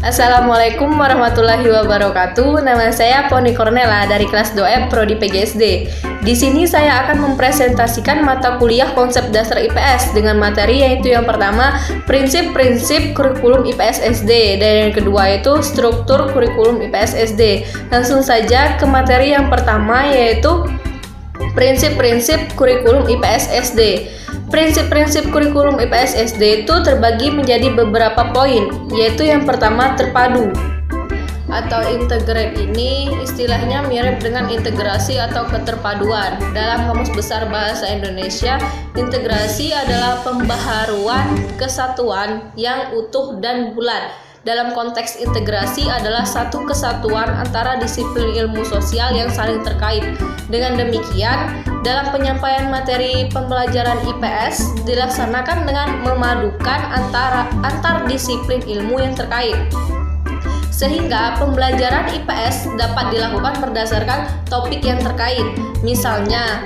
Assalamualaikum warahmatullahi wabarakatuh. Nama saya Poni Cornela dari kelas 2F Prodi PGSD. Di sini saya akan mempresentasikan mata kuliah konsep dasar IPS dengan materi yaitu yang pertama prinsip-prinsip kurikulum IPS SD dan yang kedua yaitu struktur kurikulum IPS SD. Langsung saja ke materi yang pertama yaitu prinsip-prinsip kurikulum IPS SD. Prinsip-prinsip kurikulum IPS SD itu terbagi menjadi beberapa poin, yaitu yang pertama terpadu atau integrate. Ini istilahnya mirip dengan integrasi atau keterpaduan. Dalam Kamus Besar Bahasa Indonesia, integrasi adalah pembaharuan kesatuan yang utuh dan bulat. Dalam konteks integrasi adalah satu kesatuan antara disiplin ilmu sosial yang saling terkait. Dengan demikian, dalam penyampaian materi pembelajaran IPS dilaksanakan dengan memadukan antar disiplin ilmu yang terkait. Sehingga pembelajaran IPS dapat dilakukan berdasarkan topik yang terkait. Misalnya,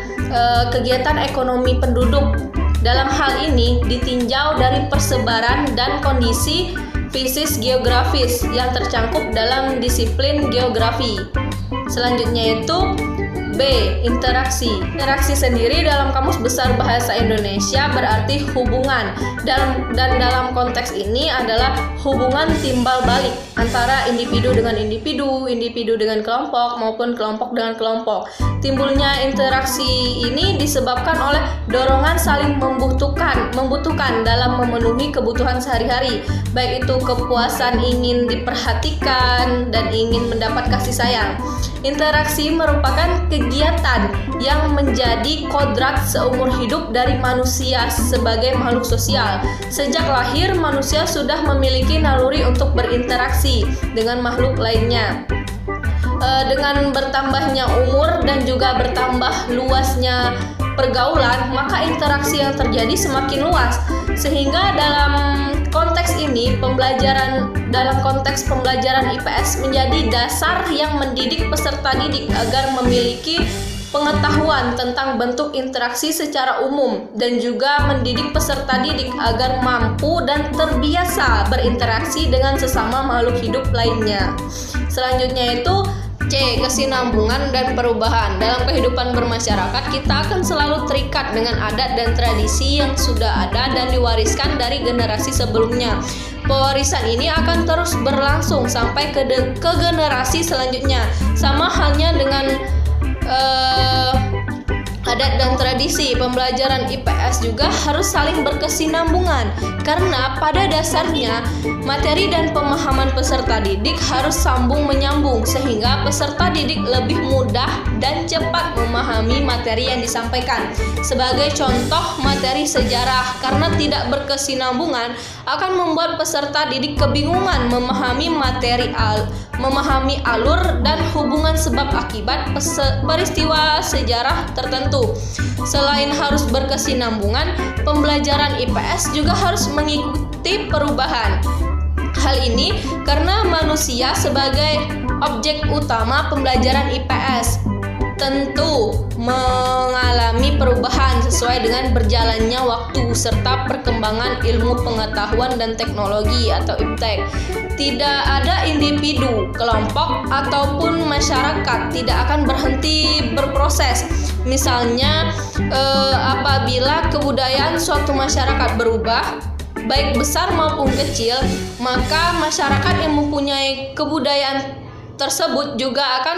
kegiatan ekonomi penduduk. Dalam hal ini ditinjau dari persebaran dan kondisi fisis geografis yang tercangkup dalam disiplin geografi. Selanjutnya itu B. Interaksi. Interaksi sendiri dalam Kamus Besar Bahasa Indonesia berarti hubungan dan dalam konteks ini adalah hubungan timbal balik antara individu dengan individu, individu dengan kelompok maupun kelompok dengan kelompok. Timbulnya interaksi ini disebabkan oleh dorongan saling membutuhkan dalam memenuhi kebutuhan sehari-hari, baik itu kepuasan ingin diperhatikan dan ingin mendapat kasih sayang. Interaksi merupakan kegiatan yang menjadi kodrat seumur hidup dari manusia sebagai makhluk sosial. Sejak lahir, manusia sudah memiliki naluri untuk berinteraksi dengan makhluk lainnya. Dengan bertambahnya umur dan juga bertambah luasnya pergaulan, maka interaksi yang terjadi semakin luas. Sehingga dalam konteks ini, dalam konteks pembelajaran IPS menjadi dasar yang mendidik peserta didik agar memiliki pengetahuan tentang bentuk interaksi secara umum dan juga mendidik peserta didik agar mampu dan terbiasa berinteraksi dengan sesama makhluk hidup lainnya. Selanjutnya itu C. Kesinambungan dan perubahan. Dalam kehidupan bermasyarakat, kita akan selalu terikat dengan adat dan tradisi yang sudah ada dan diwariskan dari generasi sebelumnya. Pewarisan ini akan terus berlangsung sampai ke generasi selanjutnya. Sama halnya dengan adat dan tradisi, pembelajaran IPS juga harus saling berkesinambungan karena pada dasarnya materi dan pemahaman peserta didik harus sambung menyambung sehingga peserta didik lebih mudah dan cepat memahami materi yang disampaikan. Sebagai contoh, materi sejarah karena tidak berkesinambungan akan membuat peserta didik kebingungan memahami memahami alur dan hubungan sebab akibat peristiwa sejarah tertentu. Selain harus berkesinambungan, pembelajaran IPS juga harus mengikuti perubahan. Hal ini karena manusia sebagai objek utama pembelajaran IPS tentu mengalami perubahan sesuai dengan berjalannya waktu serta perkembangan ilmu pengetahuan dan teknologi atau IPTEK. Tidak ada individu, kelompok, ataupun masyarakat tidak akan berhenti berproses. Misalnya, apabila kebudayaan suatu masyarakat berubah, baik besar maupun kecil, maka masyarakat yang mempunyai kebudayaan tersebut juga akan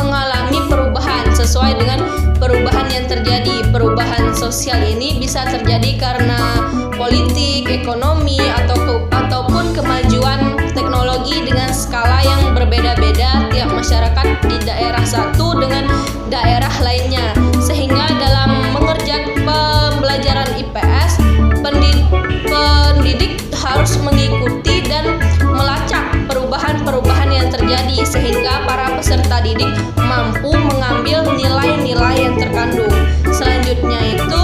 mengalami perubahan sesuai dengan perubahan yang terjadi. Perubahan sosial ini bisa terjadi karena politik, ekonomi, ataupun kemajuan teknologi dengan skala yang berbeda-beda tiap masyarakat di daerah satu dengan daerah lainnya. Sehingga dalam mengerjakan pembelajaran IPS, pendidik harus mengikuti dan melacak perubahan-perubahan yang terjadi sehingga para peserta didik mampu mengambil nilai-nilai yang terkandung. Selanjutnya itu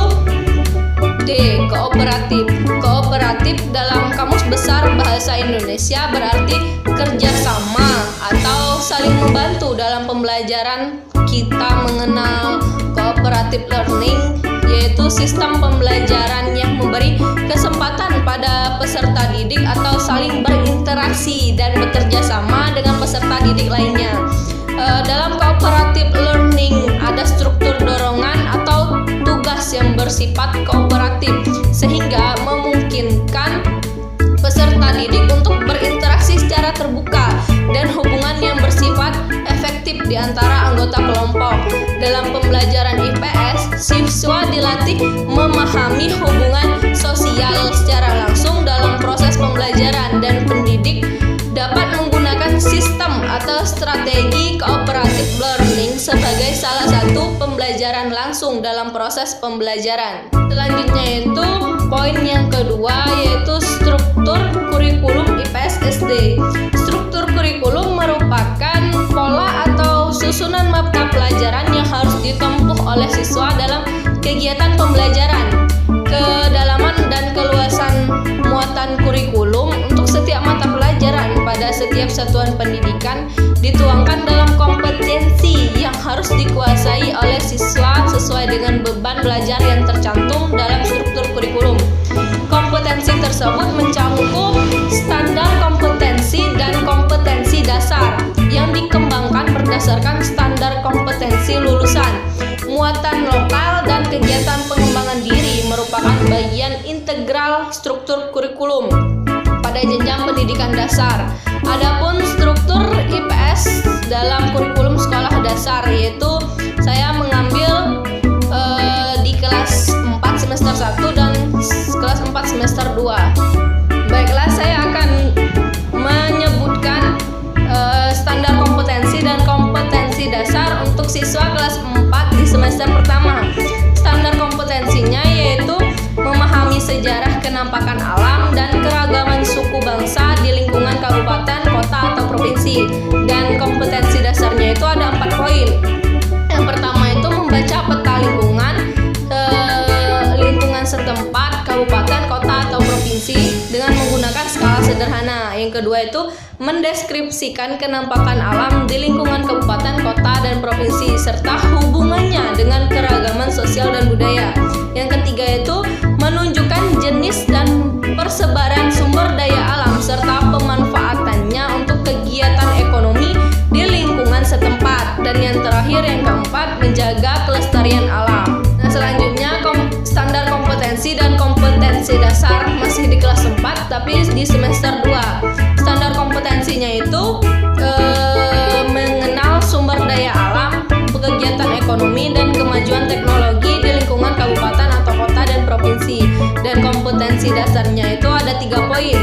D. Kooperatif. Kooperatif dalam Kamus Besar Bahasa Indonesia berarti kerjasama atau saling membantu. Dalam pembelajaran kita mengenal cooperative learning, yaitu sistem pembelajaran yang memberi kesempatan pada peserta didik didik atau saling berinteraksi dan bekerja sama dengan peserta didik lainnya. Dalam cooperative learning ada struktur dorongan atau tugas yang bersifat kooperatif sehingga memungkinkan peserta didik untuk berinteraksi secara terbuka dan hubungan yang bersifat efektif di antara anggota kelompok. Dalam pembelajaran IPS, siswa dilatih memahami hubungan sosial secara langsung dalam proses pembelajaran dan pendidik dapat menggunakan sistem atau strategi cooperative learning sebagai salah satu pembelajaran langsung dalam proses pembelajaran. Selanjutnya itu poin yang kedua yaitu struktur kurikulum IPS SD. Struktur kurikulum merupakan pola atau susunan mata pelajaran yang harus ditempuh oleh siswa dalam kegiatan pembelajaran. Kedalaman dan keluasan muatan kurikulum untuk setiap mata pelajaran pada setiap satuan pendidikan dituangkan dalam kompetensi yang harus dikuasai oleh siswa sesuai dengan beban belajar yang tercantum dalam struktur kurikulum. Kompetensi tersebut mencakup standar kompetensi dan kompetensi dasar yang dikembangkan berdasarkan standar kompetensi lulusan. Muatan lokal dan kegiatan pengembangan diri merupakan bagian integral struktur kurikulum pada jenjang pendidikan dasar. Adapun struktur IPS dalam kurikulum sekolah dasar yaitu saya mengambil di kelas 4 semester 1 dan kelas 4 semester 2. Baiklah, saya akan menyebutkan standar kompetensi dan kompetensi dasar untuk siswa kelas 4 di semester pertama. Standar kompetensinya yaitu memahami sejarah kenampakan alam dan keragaman suku bangsa di lingkungan kabupaten, kota, atau provinsi. Dan kompetensi dasarnya itu ada 4 poin. Yang pertama itu membaca peta lingkungan setempat, kabupaten, kota, atau provinsi dengan menggunakan skala sederhana. Yang kedua itu mendeskripsikan kenampakan alam di lingkungan kabupaten, kota, dan provinsi serta hubungannya dengan keragaman sosial dan budaya. Yang ketiga itu menunjukkan jenis dan persebaran sumber daya alam serta pemanfaatannya untuk kegiatan ekonomi di lingkungan setempat. Dan yang terakhir, yang keempat, menjaga kelestarian alam. Nah, selanjutnya standar kompetensi dan kompetensi dasar masih di kelas 4 tapi di semester 2. Standar kompetensinya itu mengenal sumber daya alam, kegiatan ekonomi dan kemajuan teknologi di lingkungan kabupaten atau kota dan provinsi. Dan kompetensi dasarnya itu ada 3 poin.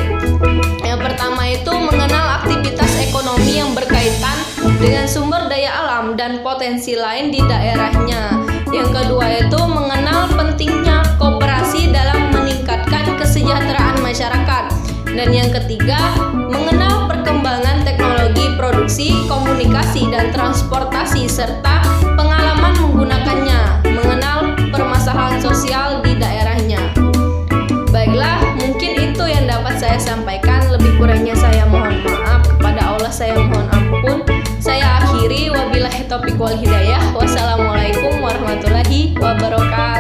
Yang pertama itu mengenal aktivitas ekonomi yang berkaitan dengan sumber daya alam dan potensi lain di daerahnya. Yang kedua itu mengenal pentingnya koperasi dalam meningkatkan kesejahteraan masyarakat. Dan yang ketiga, mengenal perkembangan teknologi produksi, komunikasi, dan transportasi serta pengalaman menggunakannya, mengenal permasalahan sosial di daerahnya. Baiklah, mungkin itu yang dapat saya sampaikan. Lebih kurangnya saya mohon maaf. Kepada Allah saya mohon ampun. Saya akhiri, wabillahi taufiq wal hidayah. Wassalamualaikum warahmatullahi wabarakatuh.